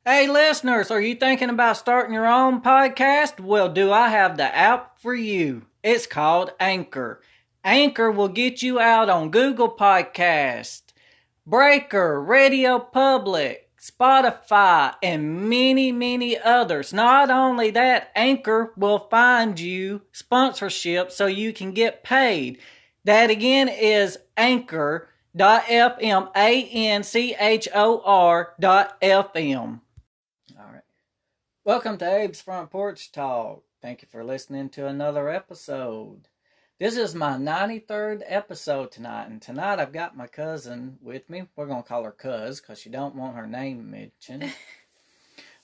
Hey, listeners, are you thinking about starting your own podcast? Well, do I have the app for you? It's called Anchor. Anchor will get you out on Google Podcast, Breaker, Radio Public, Spotify, and many, many others. Not only that, Anchor will find you sponsorship so you can get paid. That again is Anchor.fm, Anchor.fm. All right. Welcome to Abe's Front Porch Talk. Thank you for listening to another episode. This is my 93rd episode tonight, and tonight I've got my cousin with me. We're going to call her Cuz because she don't want her name mentioned.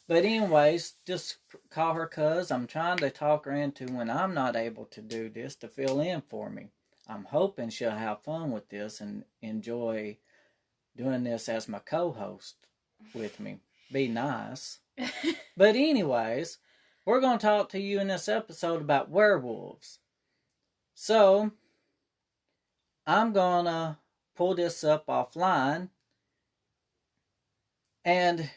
But anyways, just call her Cuz. I'm trying to talk her into when I'm not able to do this to fill in for me. I'm hoping she'll have fun with this and enjoy doing this as my co-host with me. Be nice. But anyways, we're going to talk to you in this episode about werewolves. So, I'm going to pull this up offline. And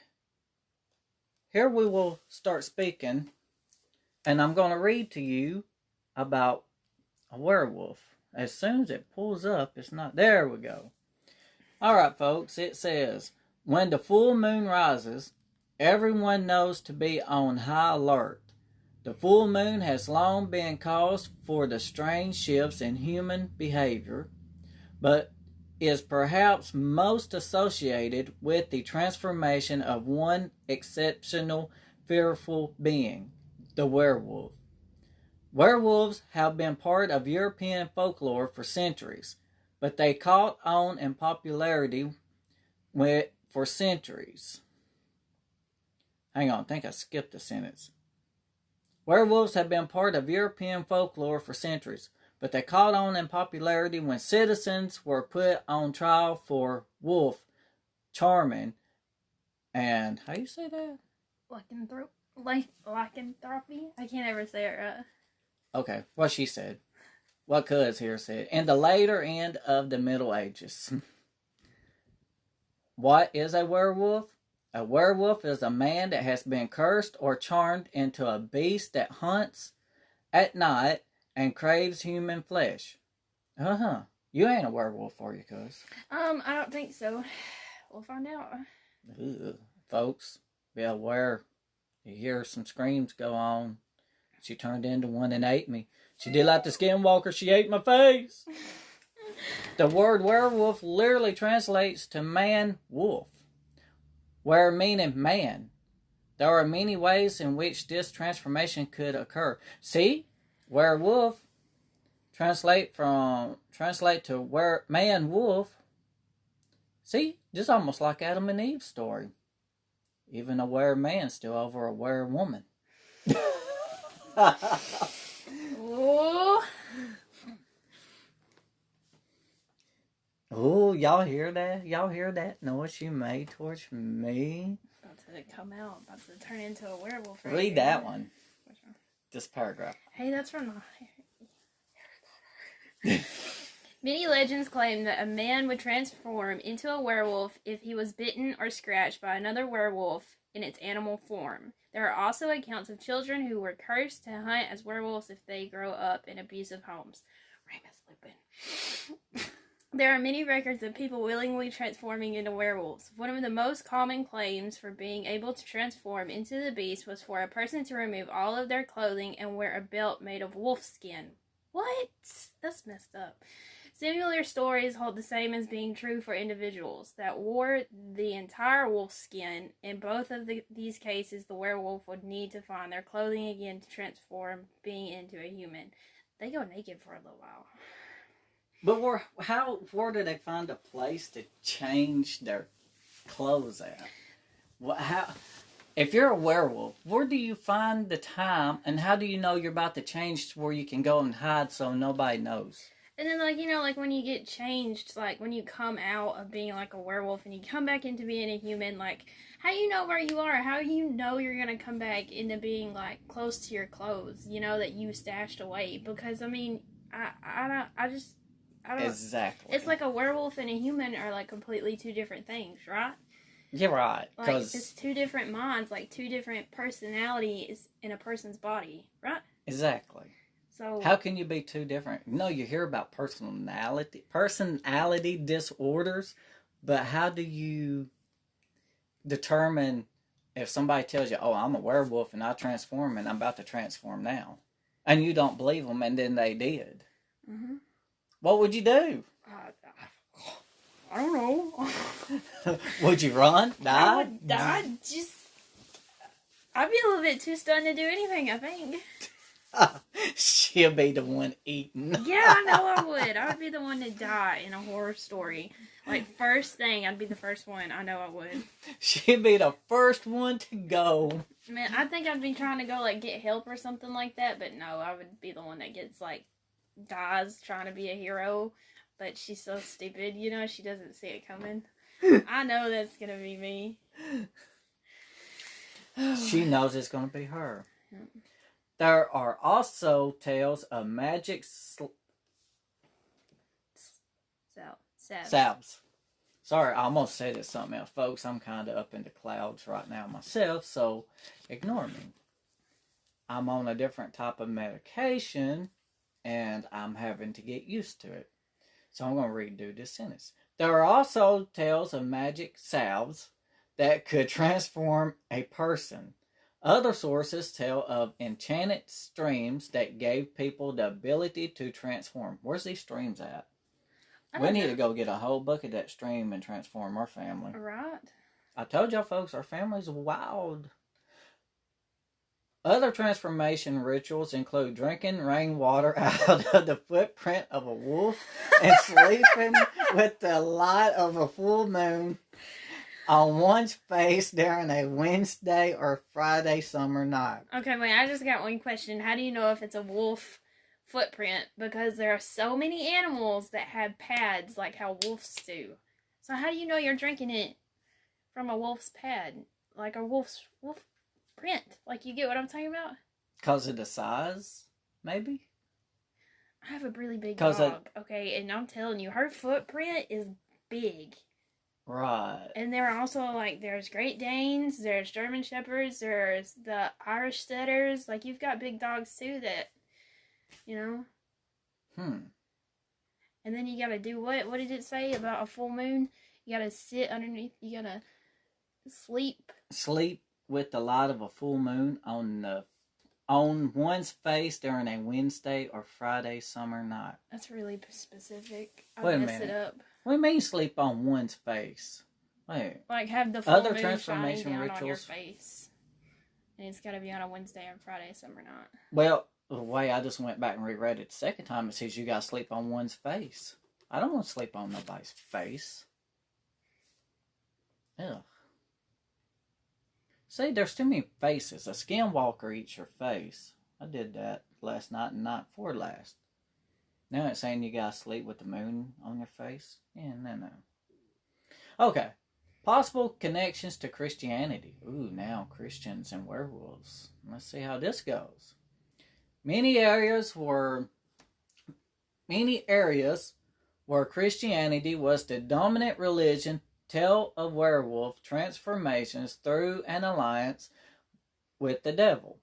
here we will start speaking. And I'm going to read to you about a werewolf. As soon as it pulls up, it's not... There we go. Alright, folks, it says, when the full moon rises, everyone knows to be on high alert. The full moon has long been cause for the strange shifts in human behavior, but is perhaps most associated with the transformation of one exceptional, fearful being, the werewolf. Werewolves have been part of European folklore for centuries, but they caught on in popularity for centuries. Hang on, I think I skipped a sentence. Werewolves have been part of European folklore for centuries, but they caught on in popularity when citizens were put on trial for wolf charming and... How do you say that? Lycanthropy? I can't ever say it right. Okay, what she said. What Cuz here said. In the later end of the Middle Ages. What is a werewolf? A werewolf is a man that has been cursed or charmed into a beast that hunts at night and craves human flesh. You ain't a werewolf, are you, Cuz? I don't think so. We'll find out. Ugh. Folks, be aware. You hear some screams go on. She turned into one and ate me. She did like the skinwalker. She ate my face. The word werewolf literally translates to man-wolf, where meaning man. There are many ways in which this transformation could occur. See, werewolf translate to man-wolf. See, just almost like Adam and Eve's story. Even a were-man still over a were-woman. Ooh. Oh, y'all hear that? Y'all hear that noise she made towards me? About to come out. About to turn into a werewolf. Read that one. Which one? This paragraph. Hey, that's from the... Many legends claim that a man would transform into a werewolf if he was bitten or scratched by another werewolf in its animal form. There are also accounts of children who were cursed to hunt as werewolves if they grow up in abusive homes. Remus Lupin. There are many records of people willingly transforming into werewolves. One of the most common claims for being able to transform into the beast was for a person to remove all of their clothing and wear a belt made of wolf skin. What? That's messed up. Similar stories hold the same as being true for individuals that wore the entire wolf skin. In both of these cases, the werewolf would need to find their clothing again to transform being into a human. They go naked for a little while. But where do they find a place to change their clothes at? If you're a werewolf, where do you find the time, and how do you know you're about to change to where you can go and hide so nobody knows? And then, like when you get changed, like, when you come out of being, like, a werewolf and you come back into being a human, like, how do you know where you are? How do you know you're gonna come back into being, like, close to your clothes, that you stashed away? Because, I mean, I don't... Exactly. It's like a werewolf and a human are, like, completely two different things, right? You're right. Like, it's two different minds, like two different personalities in a person's body, right? Exactly. So how can you be two different? No, you hear about personality disorders, but how do you determine if somebody tells you, "Oh, I'm a werewolf and I transform and I'm about to transform now," and you don't believe them, and then they did? Mm-hmm. What would you do? I don't know. Would you run? Die? I would die. I'd be a little bit too stunned to do anything, I think. She'll be the one eating. Yeah, I know I would. I would be the one to die in a horror story. Like, first thing, I'd be the first one. I know I would. She'd be the first one to go. Man, I think I'd be trying to go, like, get help or something like that, but no, I would be the one that gets, like, dies trying to be a hero, but she's so stupid, you know, she doesn't see it coming. I know that's gonna be me. She knows it's gonna be her. Yep. There are also tales of magic salves. Sorry, I almost said it something else. Folks, I'm kind of up in the clouds right now myself, so ignore me. I'm on a different type of medication, and I'm having to get used to it. So I'm going to redo this sentence. There are also tales of magic salves that could transform a person. Other sources tell of enchanted streams that gave people the ability to transform. Where's these streams at? We need to go get a whole bucket of that stream and transform our family. Right. I told y'all folks, our family's wild. Other transformation rituals include drinking rainwater out of the footprint of a wolf and sleeping with the light of a full moon on one's face during a Wednesday or Friday summer night. Okay, wait, I just got one question. How do you know if it's a wolf footprint? Because there are so many animals that have pads like how wolves do. So how do you know you're drinking it from a wolf's pad? Like a wolf print? Like, you get what I'm talking about? Because of the size, maybe? I have a really big dog, okay, and I'm telling you, her footprint is big. Right. And there are also, like, there's Great Danes, there's German Shepherds, there's the Irish Setters. Like, you've got big dogs, too, that, you know? And then you gotta do what? What did it say about a full moon? You gotta sit underneath, you gotta sleep. Sleep with the light of a full moon on one's face during a Wednesday or Friday summer night. That's really specific. Wait a messed minute. it up. What do you mean sleep on one's face? Wait. Like, have the full Other moon transformation shining down rituals on your face. And it's gotta be on a Wednesday or Friday summer night. Well, the way I just went back and reread it the second time, it says you gotta sleep on one's face. I don't want to sleep on nobody's face. Ugh. See, there's too many faces. A skinwalker eats your face. I did that last night and night before last. Now it's saying you gotta sleep with the moon on your face? Yeah, no. Okay. Possible connections to Christianity. Ooh, now Christians and werewolves. Let's see how this goes. Many areas where Christianity was the dominant religion tell of werewolf transformations through an alliance with the devil.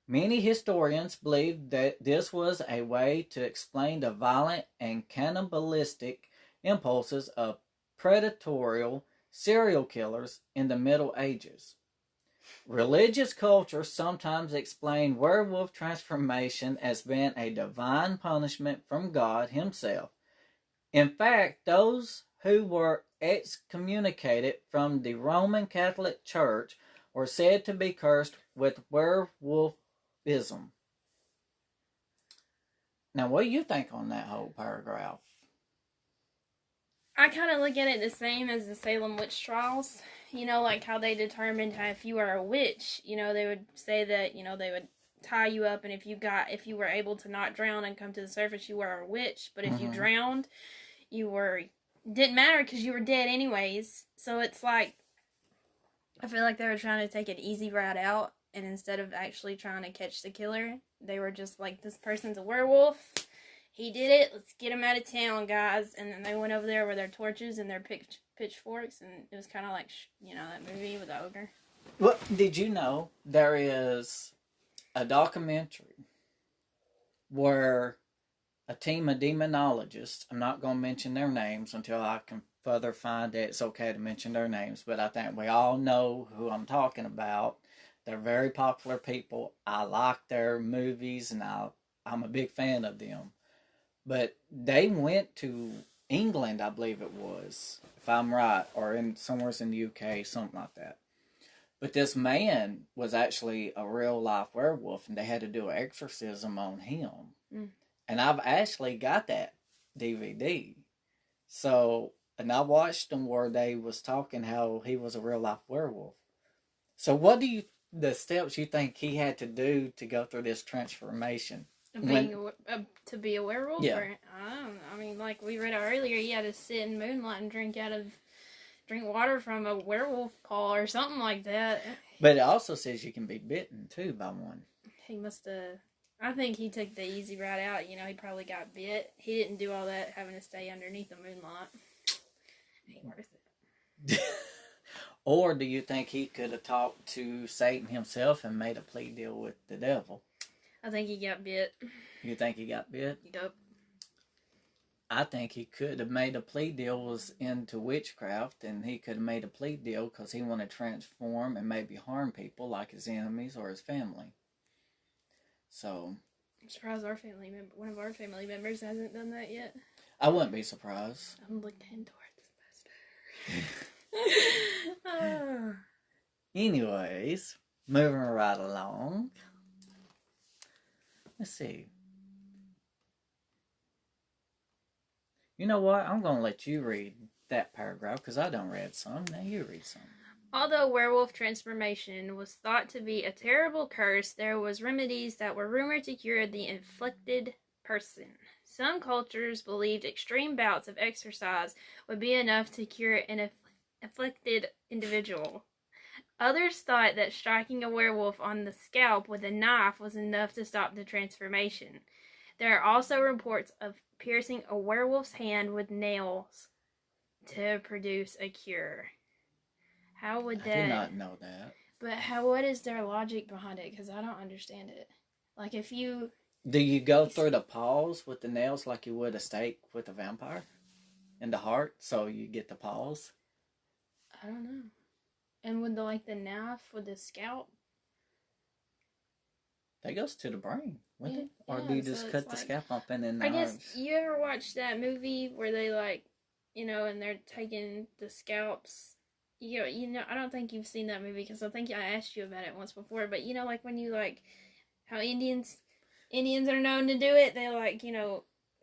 Many historians believe that this was a way to explain the violent and cannibalistic impulses of predatory serial killers in the Middle Ages. Religious culture sometimes explain werewolf transformation as being a divine punishment from God himself. In fact, those who were excommunicated from the Roman Catholic Church were said to be cursed with werewolfism. Now, what do you think on that whole paragraph? I kind of look at it the same as the Salem witch trials. You know, like how they determined if you were a witch. You know, they would say that, you know, they would tie you up, and if you were able to not drown and come to the surface, you were a witch. But if you drowned, didn't matter because you were dead anyways. So it's like, I feel like they were trying to take an easy route out, and instead of actually trying to catch the killer, they were just like, this person's a werewolf. He did it. Let's get him out of town, guys. And then they went over there with their torches and their pitchforks, and it was kind of like, that movie with the ogre. Well, did you know there is a documentary where a team of demonologists, I'm not going to mention their names until I can further find that it's okay to mention their names, but I think we all know who I'm talking about. They're very popular people. I like their movies, and I'm a big fan of them. But they went to England, I believe it was, if I'm right, or in somewhere in the UK, something like that. But this man was actually a real life werewolf, and they had to do an exorcism on him. Mm. And I've actually got that DVD. So, and I watched them where they was talking how he was a real life werewolf. So, what do you the steps you think he had to do to go through this transformation? To be a werewolf? Yeah. Or, I don't know. I mean, like we read earlier, he had to sit in moonlight and drink water from a werewolf paw or something like that. But it also says you can be bitten too by one. He must have. I think he took the easy route out. He probably got bit. He didn't do all that having to stay underneath the moonlight. Ain't worth it. Or do you think he could have talked to Satan himself and made a plea deal with the devil? I think he got bit. You think he got bit? Yep. I think he could have made a plea deal, was into witchcraft, and he could have made a plea deal because he wanted to transform and maybe harm people like his enemies or his family. So, I'm surprised one of our family members hasn't done that yet. I wouldn't be surprised. I'm looking towards the master. Anyways, moving right along. Let's see. You know what? I'm going to let you read that paragraph because I done read some. Now you read some. Although werewolf transformation was thought to be a terrible curse, there was remedies that were rumored to cure the inflicted person. Some cultures believed extreme bouts of exercise would be enough to cure an afflicted individual. Others thought that striking a werewolf on the scalp with a knife was enough to stop the transformation. There are also reports of piercing a werewolf's hand with nails to produce a cure. How would that... I did not know that. But what is their logic behind it? Because I don't understand it. Like if you... Do you go through the paws with the nails like you would a stake with a vampire? In the heart, so you get the paws? I don't know. And with the knife with the scalp? That goes to the brain, wouldn't it? Or Yeah, do you just cut the scalp up and then the I guess, hearts? you ever watched that movie where they and they're taking the scalps? I don't think you've seen that movie because I think I asked you about it once before. But when you how Indians are known to do it, they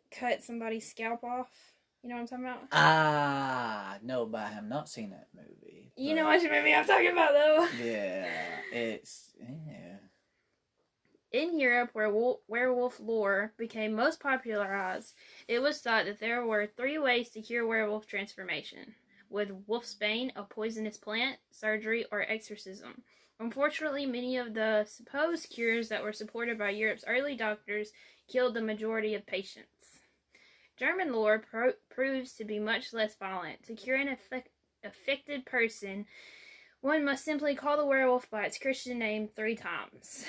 cut somebody's scalp off. You know what I'm talking about? Ah, no, but I have not seen that movie. You know what movie I'm talking about, though. Yeah, yeah. In Europe, where werewolf lore became most popularized, it was thought that there were 3 ways to cure werewolf transformation: with wolfsbane, a poisonous plant, surgery, or exorcism. Unfortunately, many of the supposed cures that were supported by Europe's early doctors killed the majority of patients. German lore proves to be much less violent. To cure an affected person, one must simply call the werewolf by its Christian name 3 times.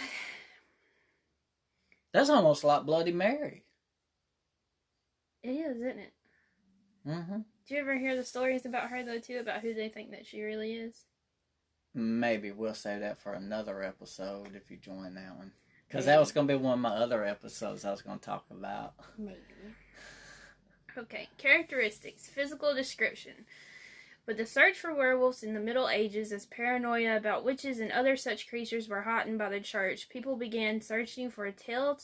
That's almost like Bloody Mary. It is, isn't it? Mm-hmm. Do you ever hear the stories about her, though, too, about who they think that she really is? Maybe we'll save that for another episode if you join that one. Because that was going to be one of my other episodes I was going to talk about. Maybe. Okay, characteristics, physical description. With the search for werewolves in the Middle Ages, as paranoia about witches and other such creatures were heightened by the church, people began searching for telltale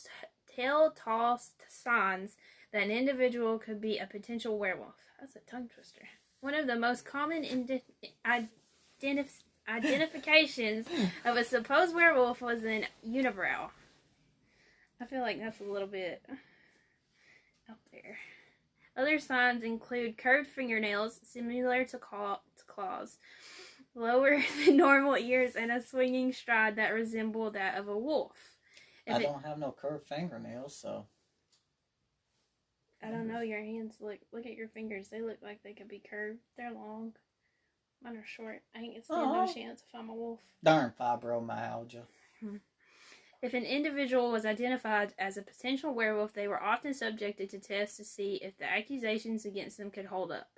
signs that an individual could be a potential werewolf. That's a tongue twister. One of the most common identifications of a supposed werewolf was an unibrow. I feel like that's a little bit out there. Other signs include curved fingernails, similar to claws, lower than normal ears, and a swinging stride that resembled that of a wolf. I don't have no curved fingernails, so... I don't know. Your hands look at your fingers. They look like they could be curved. They're long. Mine are short. I ain't stand no chance if I'm a wolf. Darn fibromyalgia. If an individual was identified as a potential werewolf, they were often subjected to tests to see if the accusations against them could hold up.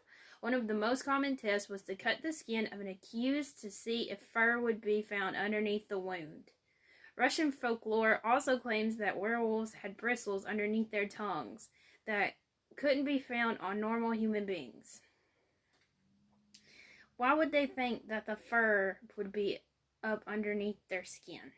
One of the most common tests was to cut the skin of an accused to see if fur would be found underneath the wound. Russian folklore also claims that werewolves had bristles underneath their tongues that couldn't be found on normal human beings. Why would they think that the fur would be up underneath their skin?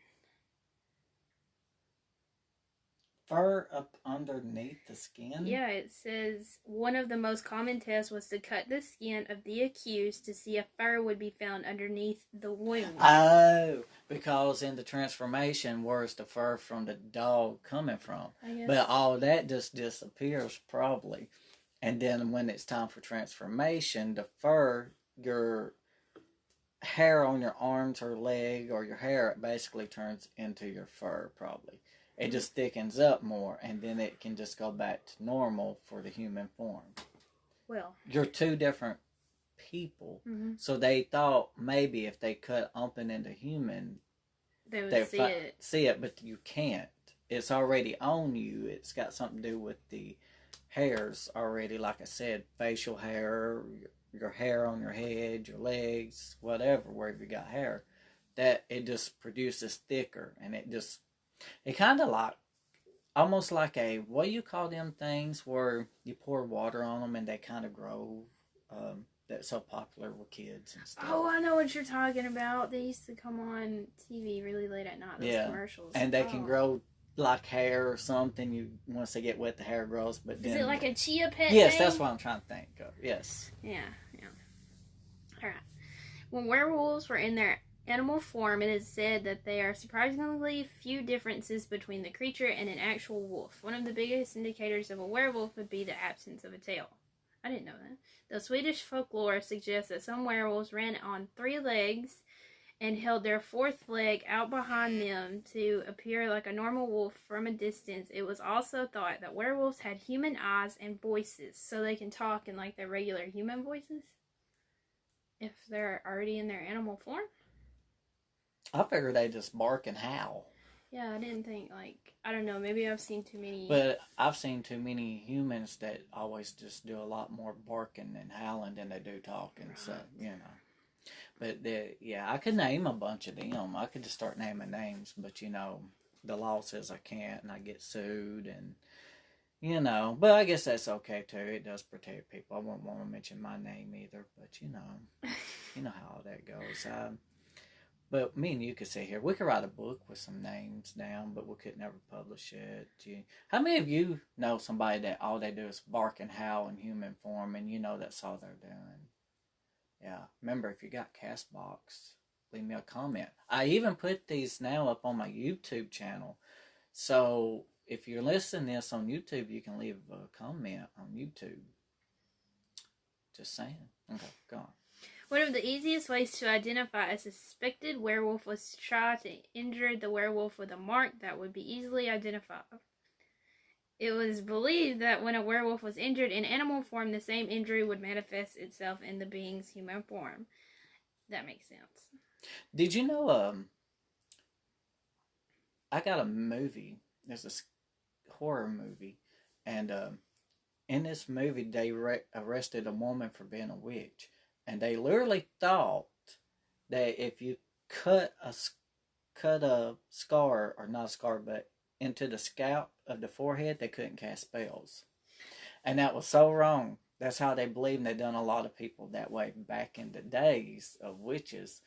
Fur up underneath the skin? Yeah, it says one of the most common tests was to cut the skin of the accused to see if fur would be found underneath the wound. Oh, because in the transformation, where's the fur from the dog coming from? But all that just disappears probably. And then when it's time for transformation, the fur, your hair on your arms or leg or your hair basically turns into your fur probably. It just thickens up more, and then it can just go back to normal for the human form. Well, you're two different people, so they thought maybe if they cut Umpin into human, they would see it, but you can't. It's already on you. It's got something to do with the hairs already. Like I said, facial hair, your hair on your head, your legs, whatever, wherever you got hair, that it just produces thicker, and it kind of like, almost like a, what do you call them things where you pour water on them and they kind of grow, that's so popular with kids and stuff. Oh, I know what you're talking about. They used to come on TV really late at night, those commercials. And they can grow like hair or something. Once they get wet, the hair grows. But then, is it like a chia pet Yes, thing? That's what I'm trying to think of. Yes. Yeah. All right. When werewolves were in their animal form, it is said that there are surprisingly few differences between the creature and an actual wolf. One of the biggest indicators of a werewolf would be the absence of a tail. I didn't know that. The Swedish folklore suggests that some werewolves ran on 3 legs and held their 4th leg out behind them to appear like a normal wolf from a distance. It was also thought that werewolves had human eyes and voices, so they can talk in like their regular human voices if they're already in their animal form. I figured they just bark and howl. Yeah, I didn't think, I don't know, maybe I've seen too many. But I've seen too many humans that always just do a lot more barking and howling than they do talking, right. So, But, I could name a bunch of them. I could just start naming names, but, the law says I can't, and I get sued, and, But I guess that's okay, too. It does protect people. I wouldn't want to mention my name either, but, you know how all that goes. But me and you could sit here. We could write a book with some names down, but we could never publish it. How many of you know somebody that all they do is bark and howl in human form, and that's all they're doing? Yeah. Remember, if you got Castbox, leave me a comment. I even put these now up on my YouTube channel. So if you're listening to this on YouTube, you can leave a comment on YouTube. Just saying. Okay, go on. One of the easiest ways to identify a suspected werewolf was to try to injure the werewolf with a mark that would be easily identified. It was believed that when a werewolf was injured in animal form, the same injury would manifest itself in the being's human form. That makes sense. Did you know, I got a movie, there's a horror movie, and in this movie they arrested a woman for being a witch. And they literally thought that if you cut a scar, or not a scar, but into the scalp of the forehead, they couldn't cast spells. And that was so wrong. That's how they believed, and they done a lot of people that way back in the days of witches.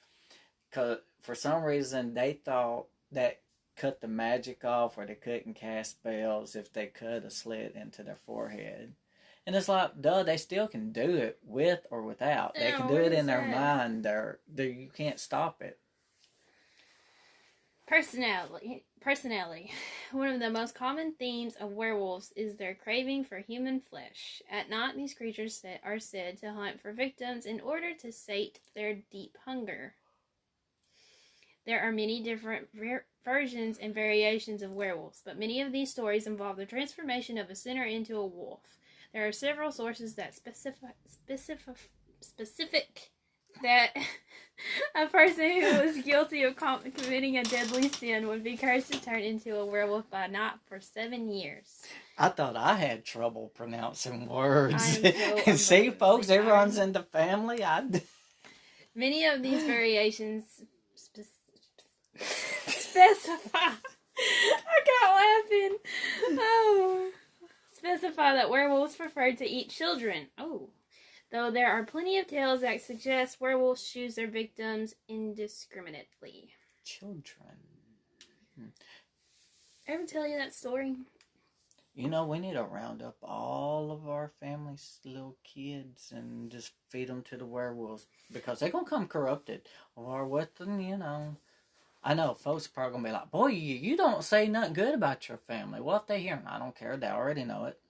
Because for some reason, they thought that cut the magic off, or they couldn't cast spells if they cut a slit into their forehead. And it's like, duh, they still can do it with or without. They can do it in their mind. You can't stop it. Personality. One of the most common themes of werewolves is their craving for human flesh. At night, these creatures are said to hunt for victims in order to sate their deep hunger. There are many different versions and variations of werewolves, but many of these stories involve the transformation of a sinner into a wolf. There are several sources that specific that a person who was guilty of committing a deadly sin would be cursed to turn into a werewolf by not for 7 years. I thought I had trouble pronouncing words. So See, folks, it sorry. runs in the family. Many of these variations specify. I got laughing. Oh. Specify that werewolves prefer to eat children. Oh. Though there are plenty of tales that suggest werewolves choose their victims indiscriminately. Children. Ever tell you that story? You know, we need to round up all of our family's little kids and just feed them to the werewolves. Because they're going to come corrupted. Or with them, you know. I know, folks are probably going to be like, boy, you don't say nothing good about your family. Well, if they hear them, I don't care. They already know it.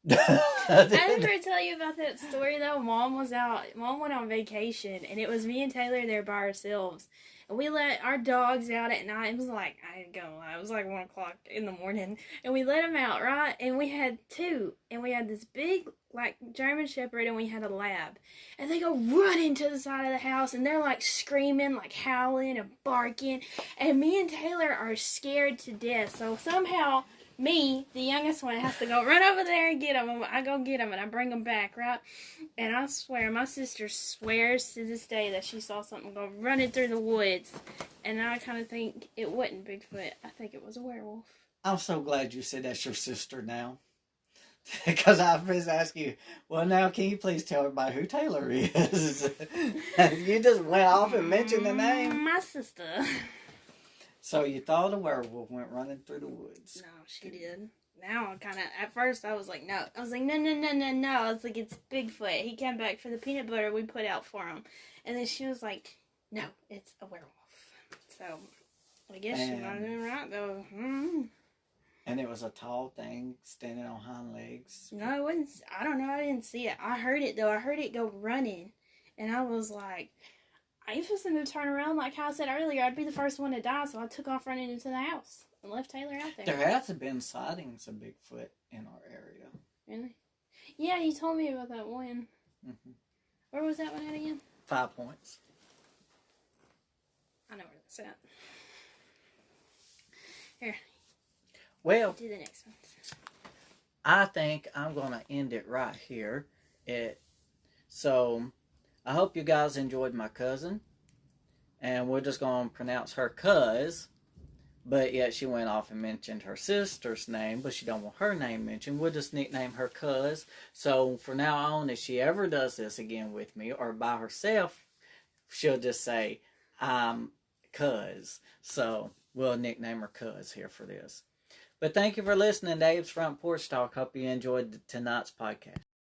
I never tell you about that story though. Mom went on vacation, and it was me and Taylor there by ourselves. And we let our dogs out at night. It was like, I ain't gonna lie, it was like 1 o'clock in the morning. And we let them out, right? And we had 2. And we had this big, like, German Shepherd, and we had a lab. And they go running to the side of the house, and they're like screaming, like howling and barking. And me and Taylor are scared to death. So somehow, me, the youngest one, has to go run over there and get them. And I go get them, and I bring them back, right? And I swear, my sister swears to this day that she saw something go running through the woods. And I kind of think it wasn't Bigfoot. I think it was a werewolf. I'm so glad you said that's your sister now. Because I was asking you, well, now can you please tell everybody who Taylor is? You just went off and mentioned the name. My sister. So you thought a werewolf went running through the woods. No, she did. Now, at first I was like, no. I was like, no. I was like, it's Bigfoot. He came back for the peanut butter we put out for him. And then she was like, no, it's a werewolf. So, I guess she might have been right, though. And it was a tall thing standing on hind legs. No, it wasn't. I don't know. I didn't see it. I heard it, though. I heard it go running. And I was like, I ain't supposed to turn around. Like how I said earlier, I'd be the first one to die. So I took off running into the house and left Taylor out there. There has been sightings of Bigfoot in our area. Really? Yeah, you told me about that one. Mm-hmm. Where was that one at again? 5 points. I know where that's at. Here. Well, Do the next one. I think I'm going to end it right here. So, I hope you guys enjoyed my cousin. And we're just going to pronounce her cuz. But yet she went off and mentioned her sister's name. But she don't want her name mentioned. We'll just nickname her cuz. So, from now on, if she ever does this again with me or by herself, she'll just say, I'm cuz. So, we'll nickname her cuz here for this. But thank you for listening to Abe's Front Porch Talk. Hope you enjoyed tonight's podcast.